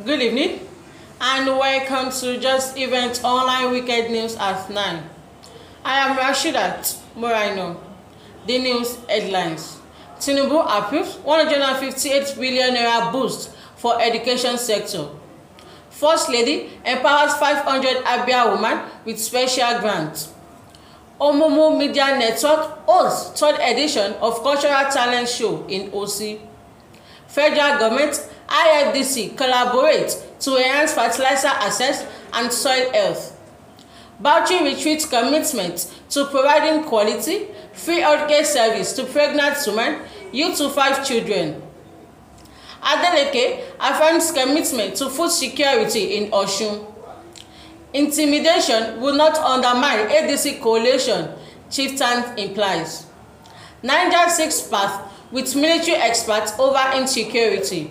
Good evening and welcome to Just Event Online Weekend News at 9. I am Rashidat Morino. The news headlines. Tinubu approves 158 billion naira boost for education sector. First Lady empowers 500 Abia women with special grants. Omumu Media Network hosts 3rd edition of Cultural Talent Show in Osun. Federal government IFDC collaborate to enhance fertilizer access and soil health. Bauchi retreats commitment to providing quality, free healthcare service to pregnant women, youth to 5 children. Adeleke affirms commitment to food security in Osun. Intimidation will not undermine IFDC coalition, Chieftain implies. Niger seeks path with military experts over insecurity.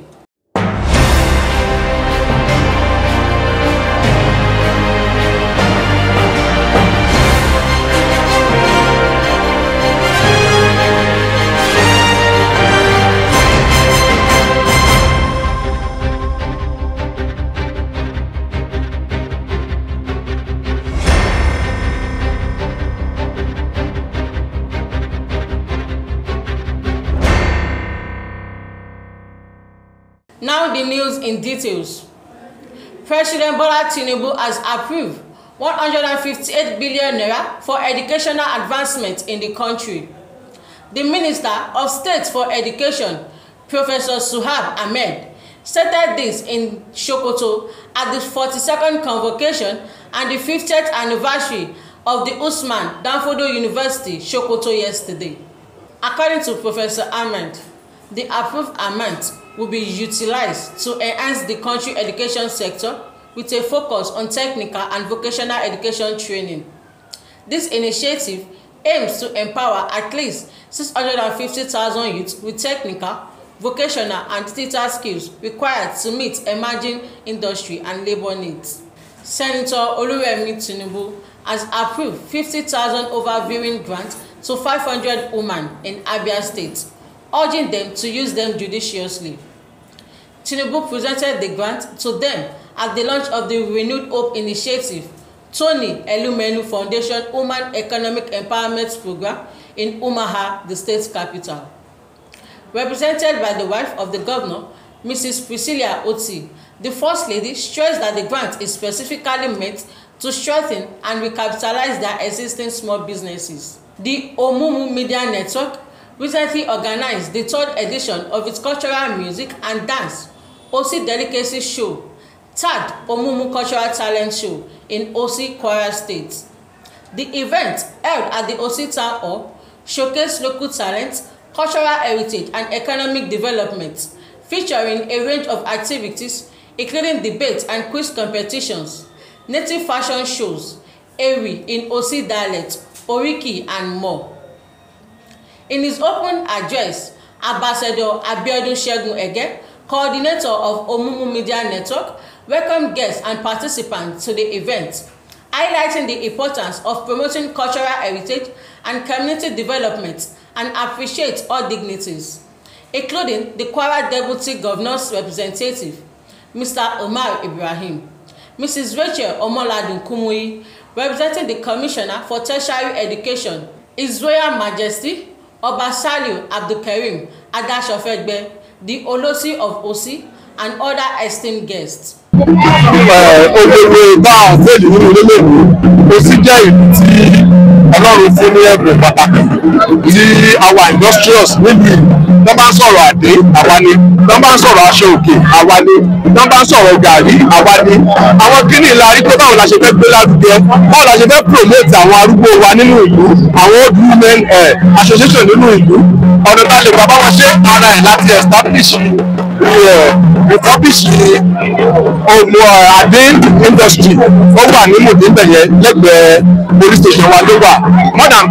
Now the news in details. President Bola Tinubu has approved 158 billion naira for educational advancement in the country. The Minister of State for Education, Professor Suhab Ahmed, stated this in Sokoto at the 42nd convocation and the 50th anniversary of the Usman Danfodio University, Sokoto yesterday. According to Professor Ahmed, the approved amount will be utilized to enhance the country education sector with a focus on technical and vocational education training. This initiative aims to empower at least 650,000 youths with technical, vocational and digital skills required to meet emerging industry and labor needs. Senator Oluremi Tinubu has approved 50,000 overviewing grants to 500 women in Abia State, urging them to use them judiciously. Tinubu presented the grant to them at the launch of the Renewed Hope Initiative, Tony Elumelu Foundation Women Economic Empowerment Program in Umuahia, the state capital. Represented by the wife of the governor, Mrs. Priscilla Oti, the First Lady stressed that the grant is specifically meant to strengthen and recapitalize their existing small businesses. The Omumu Media Network recently organized the 3rd edition of its cultural music and dance Osi Delicacy Show, 3rd Omumu Cultural Talent Show in Osi, Kwara State. The event, held at the Osi Town Hall, showcased local talent, cultural heritage and economic development, featuring a range of activities including debates and quiz competitions, native fashion shows, Ewi in Osi dialect, Oriki and more. In his open address, Ambassador Abiodun Segun Ege, coordinator of Omumu Media Network, welcomed guests and participants to the event, highlighting the importance of promoting cultural heritage and community development and appreciate all dignities, including the Kwara Deputy Governor's representative, Mr. Omar Ibrahim, Mrs. Rachel Omoladun Kumuyi, representing the Commissioner for Tertiary Education, His Royal Majesty Oba Saliu Abdulkarim Adashofegbe, the Olosi of Osi, and other esteemed guests. Ọlọ́run fún ní ẹ̀bùn pàtàkì tí àwa industrious níbi wọ́n bá ń sọ̀rọ̀ àdé àwa ni, wọ́n bá ń sọ̀rọ̀ aṣọ òkè àwa ni, wọ́n bá ń sọ̀rọ̀ gàrí àwa ni. Àwọn kíní ìlà rí pé báwo la ṣe fẹ́ gbé lárugẹ, báwo la ṣe fẹ́ promote àwọn arúgbó wa nínú ìlú, àwọn old women association nínú ìlú. Ọ̀nà tá a lè bàbá wọn ṣe ara ẹ̀ láti establish àdé industry ó wà ní Mòdìbẹ̀yẹ lẹ́gbẹ̀ẹ́ police station wa ló wà. More than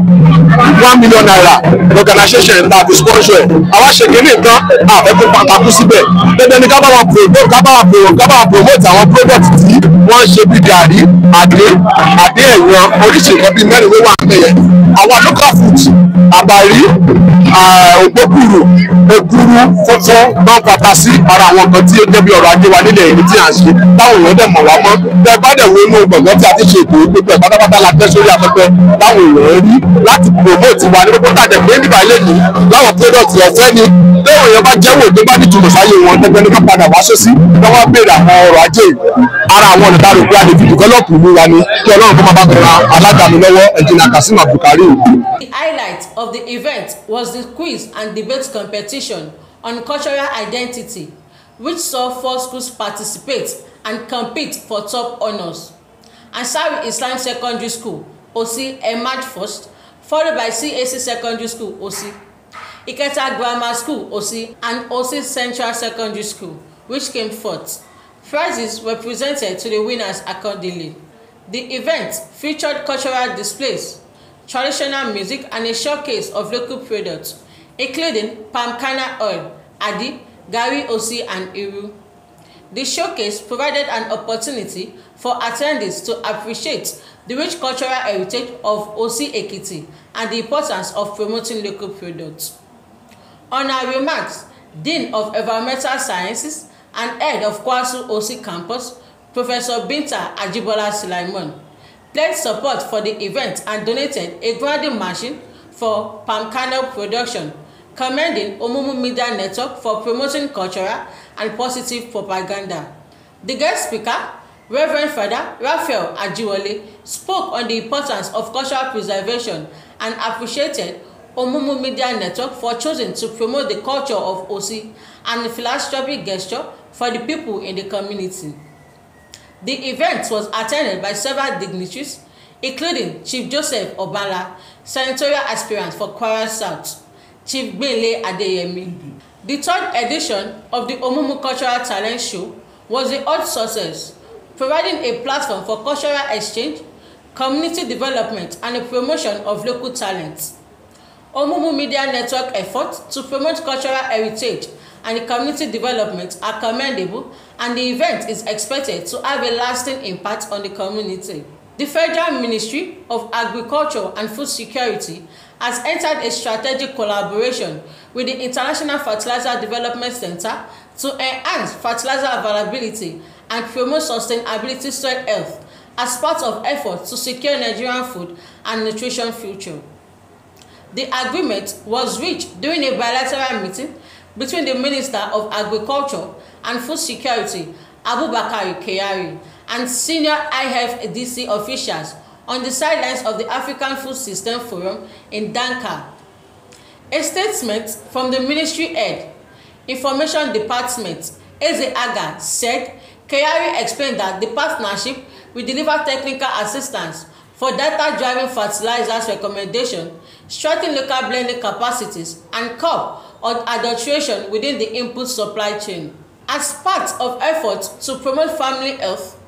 1 million naira organization na the sponsor ẹ̀. Àwa ṣe kìíní nǹkan àfẹ́kùn pàtàkì síbẹ̀. Dandan ni ká bá wọn promote àwọn product tí wọ́n ṣe bí gàrí, àdé ẹ̀yàn oríṣi nǹkan bíi mẹ́rin ló wà níbẹ̀ yẹn. Àwọn local food, àbàrí, ògbókùrù ekuru funfun náà pàtà sí ara àwọn nǹkan tí ó jẹ́ bí ọrọ̀ ajé wa nílẹ̀ èyí tí à ń ṣe táwọn èèyàn dẹ̀ mọ̀ wá mọ́ bẹ́ẹ̀ bá dẹ̀ wo inú gbọ̀ngàn tí a ti ṣe ètò gbogbo ẹ̀ pátápátá la tẹ́ sórí afẹ́fẹ́ táwọn èèyàn rí láti promote wa ní gbogbo tàdé pé nígbà ilé yìí láwọn product ọ̀fẹ́ ni lẹ́wọ̀n èèyàn bá jẹ́wọ́ tó bá nítumọ̀ sáyé wọn tẹ́gbẹ́ ní ká padà wá sósì kí wọ́n béèrè àwọn ọrọ̀ ajé ara àwọn ọ̀nà táwọn òkú àlejò develop ìlú wa ni kí Ọlọ́run kó máa bá bẹ̀rẹ̀ alága mi lọ́wọ́ Engineer Kasim Abdulkarim. The highlight of the event was the quiz and debate competition on cultural identity, which saw 4 schools participate and compete for top honours. Ansari Islam Secondary School, Osi, emerged first, followed by CAC Secondary School, Osi, Iketa Grammar School, Osi, and Osi Central Secondary School, which came fourth. Prizes were presented to the winners accordingly. The event featured cultural displays, traditional music, and a showcase of local products, including palm kernel oil, adi, gari, osi, and iru. The showcase provided an opportunity for attendees to appreciate the rich cultural heritage of Osi Ekiti and the importance of promoting local products. On her remarks, Dean of Environmental Sciences and head of Kwasu Osi Campus, Professor Binta Ajibola Sulaiman, pledged support for the event and donated a grinding machine for palm kernel production, commending Omumu Media Network for promoting cultural and positive propaganda. The guest speaker, Reverend Father Raphael Ajiwole, spoke on the importance of cultural preservation and appreciated Omumu Media Network for choosing to promote the culture of Osi and the philanthropic gesture for the people in the community. The event was attended by several dignitaries, including Chief Joseph Obala, senatorial aspirant for Kwara South, Chief Bele Adeyemi. The third edition of the Omumu Cultural Talent Show was a hot success, providing a platform for cultural exchange, community development, and the promotion of local talents. Omumu Media Network efforts to promote cultural heritage and community development are commendable, and the event is expected to have a lasting impact on the community. The Federal Ministry of Agriculture and Food Security has entered a strategic collaboration with the International Fertiliser Development Center to enhance fertilizer availability and promote sustainability soil health as part of efforts to secure Nigerian food and nutrition future. The agreement was reached during a bilateral meeting between the Minister of Agriculture and Food Security, Abubakar Kyari, and senior IFDC officials on the sidelines of the African Food System Forum in Dakar. A statement from the ministry head, Information Department, Eze Aga, said Kyari explained that the partnership will deliver technical assistance for data-driven fertilizers recommendation, strengthen local blending capacities, and curb adulteration within the input supply chain. As part of efforts to promote family health,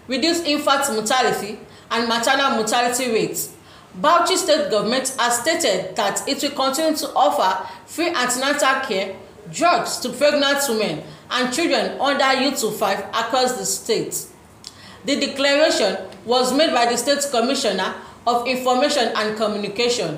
reduce infant mortality and maternal mortality rates, Bauchi State Government has stated that it will continue to offer free antenatal care, drugs to pregnant women and children under U25 across the state. The declaration was made by the State Commissioner of Information and Communication,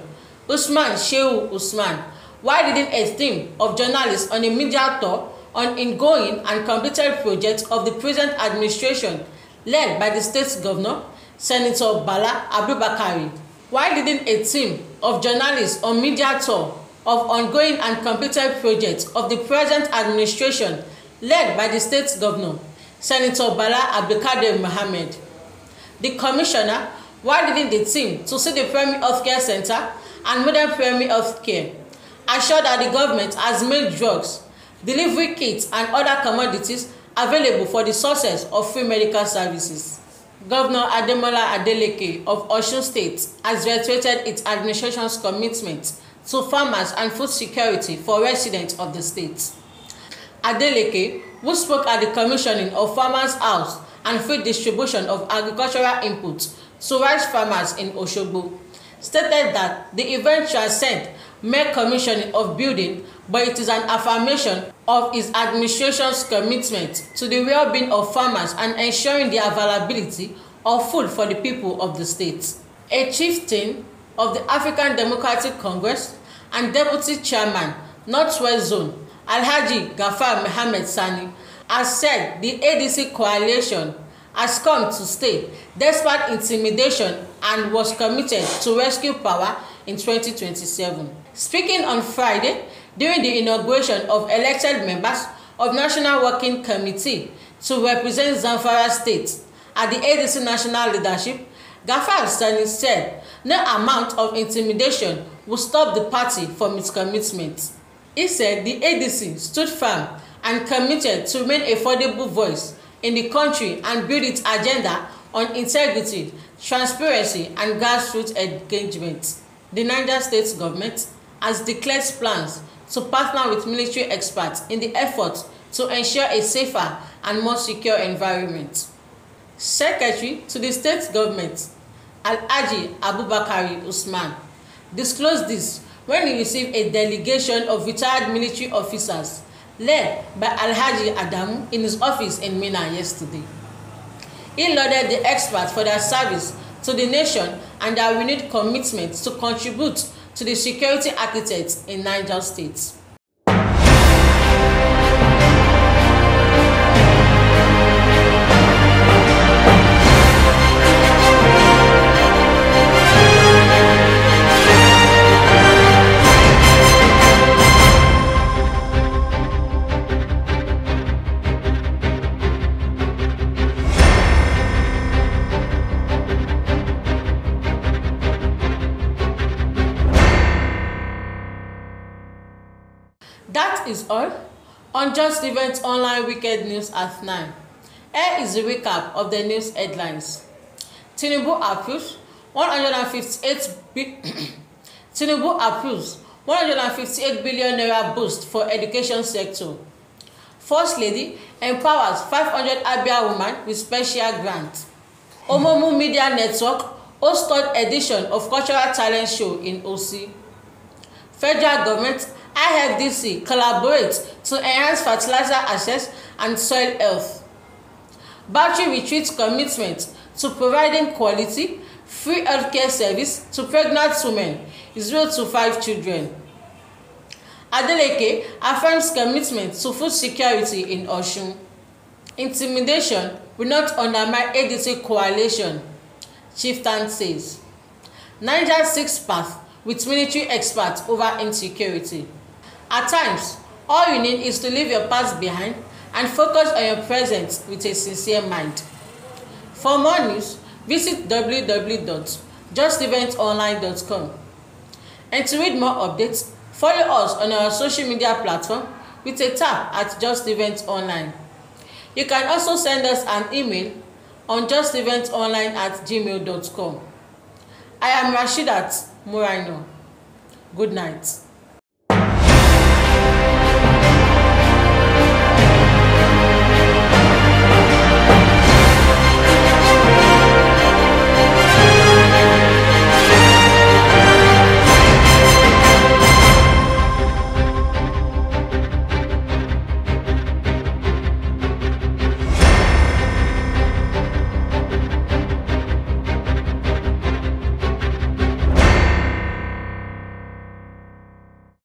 Usman Shehu Usman, while leading a team of journalists on a media tour on ongoing and completed projects of the present administration led by the state governor, Senator Bala Abubakar, while leading a team of journalists on media tour of ongoing and completed projects of the present administration led by the state governor, Senator Bala Abdulkadir Mohammed. The commissioner, while leading the team to see the primary healthcare center and modern primary healthcare, assured that the government has made drugs, delivery kits, and other commodities available for the sources of free medical services. Governor Ademola Adeleke of Osun State has reiterated its administration's commitment to farmers and food security for residents of the state. Adeleke, who spoke at the commissioning of Farmers' House and free distribution of agricultural inputs to rice farmers in Osogbo, stated that the event transcends mere commissioning of building, but it is an affirmation of his administration's commitment to the well-being of farmers and ensuring the availability of food for the people of the state. A chieftain of the African Democratic Congress and Deputy Chairman, Northwest Zone, Alhaji Gafar Mohammed Sani, has said the ADC coalition has come to stay despite intimidation and was committed to rescue power in 2027. Speaking on Friday during the inauguration of elected members of National Working Committee to represent Zamfara State at the ADC National Leadership, Gafar Sani said no amount of intimidation will stop the party from its commitment. He said the ADC stood firm and committed to remain a affordable voice in the country and build its agenda on integrity, transparency, and grassroots engagement. The Niger State government has declared plans to partner with military experts in the effort to ensure a safer and more secure environment. Secretary to the state government, Alhaji Abubakar Usman, disclosed this when he received a delegation of retired military officers led by Alhaji Adamu in his office in Minna yesterday. He lauded the experts for their service to the nation and their renewed commitment to contribute to the security architects in Niger State. That is all on Just Events Online Weekend News at 9. Here is a recap of the news headlines. Tinubu approves 158 billion naira boost for education sector. First Lady empowers 500 Abia women with special grant. Omumu Media Network hosts third edition of Cultural Talent Show in Osun. Federal government IFDC collaborates to enhance fertilizer access and soil health. Bauchi retreats commitment to providing quality, free healthcare service to pregnant women 0 to 5 children. Adeleke affirms commitment to food security in Osun. Intimidation will not undermine ADC coalition, Chieftain says. Niger seeks path with military experts over insecurity. At times, all you need is to leave your past behind and focus on your present with a sincere mind. For more news, visit www.justeventsonline.com. And to read more updates, follow us on our social media platform with a tap at Just Events Online. You can also send us an email on justeventsonline@gmail.com. I am Rashidat Muraino. Good night.